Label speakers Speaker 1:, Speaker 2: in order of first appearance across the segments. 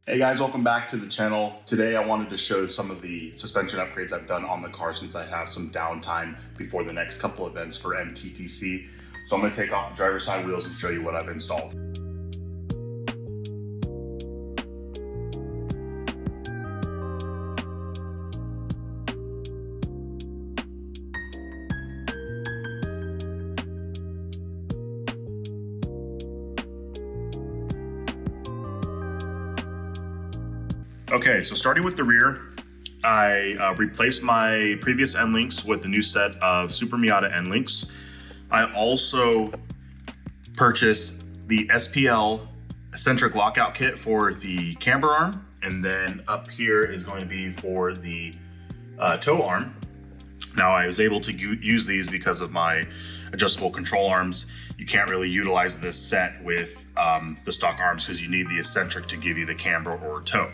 Speaker 1: Hey guys, welcome back to the channel. Today I wanted to show some of the suspension upgrades I've done on the car since I have some downtime before the next couple events for MTTC. So I'm going to take off the driver's side wheels and show you what I've installed. Okay, so starting with the rear, I replaced my previous end links with the new set of Supermiata end links. I also purchased the SPL Eccentric lockout kit for the camber arm, and then up here is going to be for the toe arm. Now I was able to use these because of my adjustable control arms. You can't really utilize this set with the stock arms because you need the Eccentric to give you the camber or toe.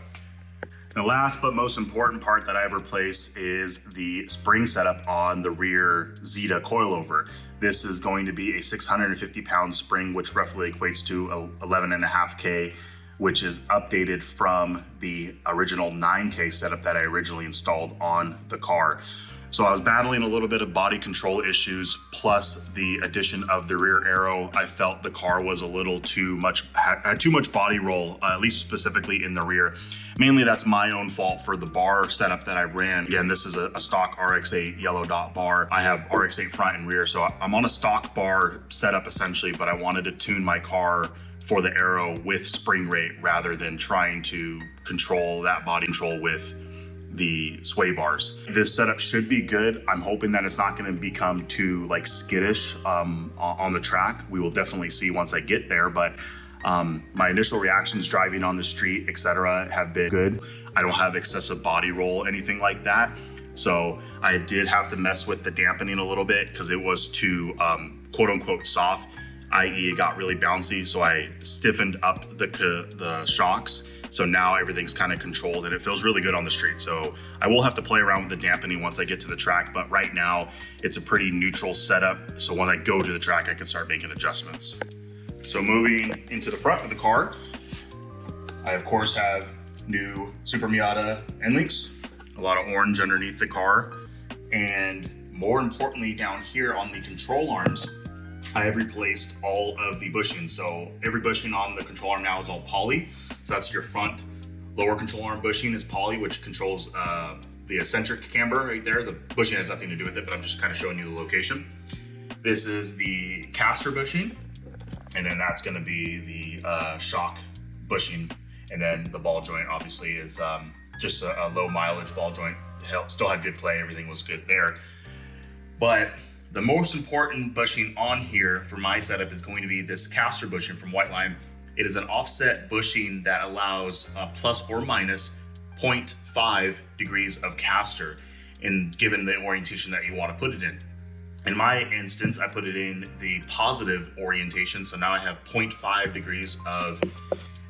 Speaker 1: The last but most important part that I've replaced is the spring setup on the rear Zeta coilover. This is going to be a 650-pound spring, which roughly equates to 11.5K, which is updated from the original 9K setup that I originally installed on the car. So I was battling a little bit of body control issues, plus the addition of the rear aero. I felt the car was a little too much, had too much body roll, at least specifically in the rear. Mainly that's my own fault for the bar setup that I ran. Again, this is a stock RX-8 yellow dot bar. I have RX-8 front and rear, so I'm on a stock bar setup essentially, but I wanted to tune my car for the aero with spring rate rather than trying to control that body control with the sway bars. This setup should be good. I'm hoping that it's not going to become too like skittish on the track. We will definitely see once I get there, but my initial reactions driving on the street, etc., have been good. I don't have excessive body roll, anything like that. So I did have to mess with the dampening a little bit because it was too quote unquote soft, i.e. it got really bouncy. So I stiffened up the shocks. So now everything's kind of controlled and it feels really good on the street. So I will have to play around with the dampening once I get to the track, but right now it's a pretty neutral setup. So when I go to the track, I can start making adjustments. So moving into the front of the car, I of course have new Supermiata end links, a lot of orange underneath the car. And more importantly, down here on the control arms, I have replaced all of the bushings. So every bushing on the control arm now is all poly. So that's your front lower control arm bushing is poly, which controls the eccentric camber right there. The bushing has nothing to do with it, but I'm just kind of showing you the location. This is the caster bushing, and then that's going to be the shock bushing. And then the ball joint obviously is just a low mileage ball joint. Still had good play, everything was good there. But the most important bushing on here for my setup is going to be this caster bushing from Whiteline. It is an offset bushing that allows plus or minus 0.5 degrees of caster, and given the orientation that you want to put it in. In my instance, I put it in the positive orientation, so now I have 0.5 degrees of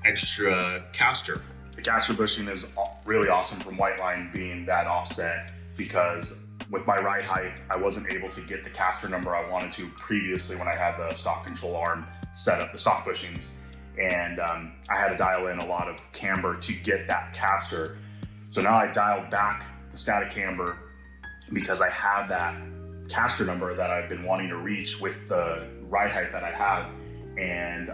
Speaker 1: extra caster. The caster bushing is really awesome from Whiteline being that offset, because with my ride height, I wasn't able to get the caster number I wanted to previously when I had the stock control arm set up, the stock bushings. And I had to dial in a lot of camber to get that caster. So now I dialed back the static camber because I have that caster number that I've been wanting to reach with the ride height that I have. And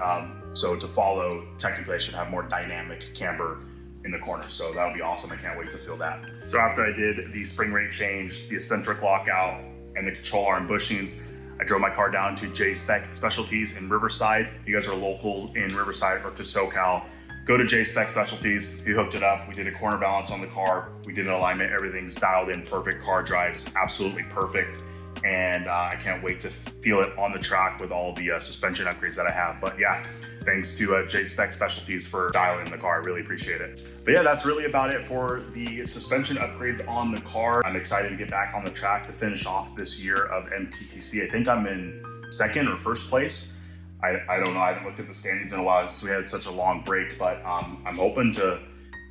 Speaker 1: so to follow, technically I should have more dynamic camber in the corner. So that'll be awesome. I can't wait to feel that. So after I did the spring rate change, the eccentric lockout, and the control arm bushings, I drove my car down to J-Spec Specialties in Riverside. If you guys are local in Riverside or to SoCal, go to J-Spec Specialties. He hooked it up. We did a corner balance on the car. We did an alignment. Everything's dialed in perfect. Car drives absolutely perfect. And I can't wait to feel it on the track with all the suspension upgrades that I have. But yeah, thanks to J-Spec Specialties for dialing the car. I really appreciate it. But yeah, that's really about it for the suspension upgrades on the car. I'm excited to get back on the track to finish off this year of MTTC. I think I'm in second or first place. I don't know. I haven't looked at the standings in a while since we had such a long break, but I'm hoping to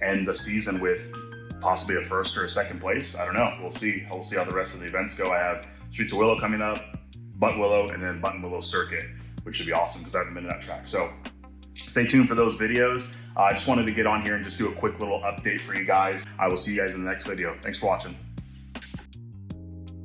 Speaker 1: end the season with possibly a first or a second place. I don't know. We'll see. We'll see how the rest of the events go. I have Streets of Willow coming up, Buttonwillow, and then Buttonwillow Circuit, which should be awesome because I haven't been to that track. So stay tuned for those videos. I just wanted to get on here and just do a quick little update for you guys. I will see you guys in the next video. Thanks for watching.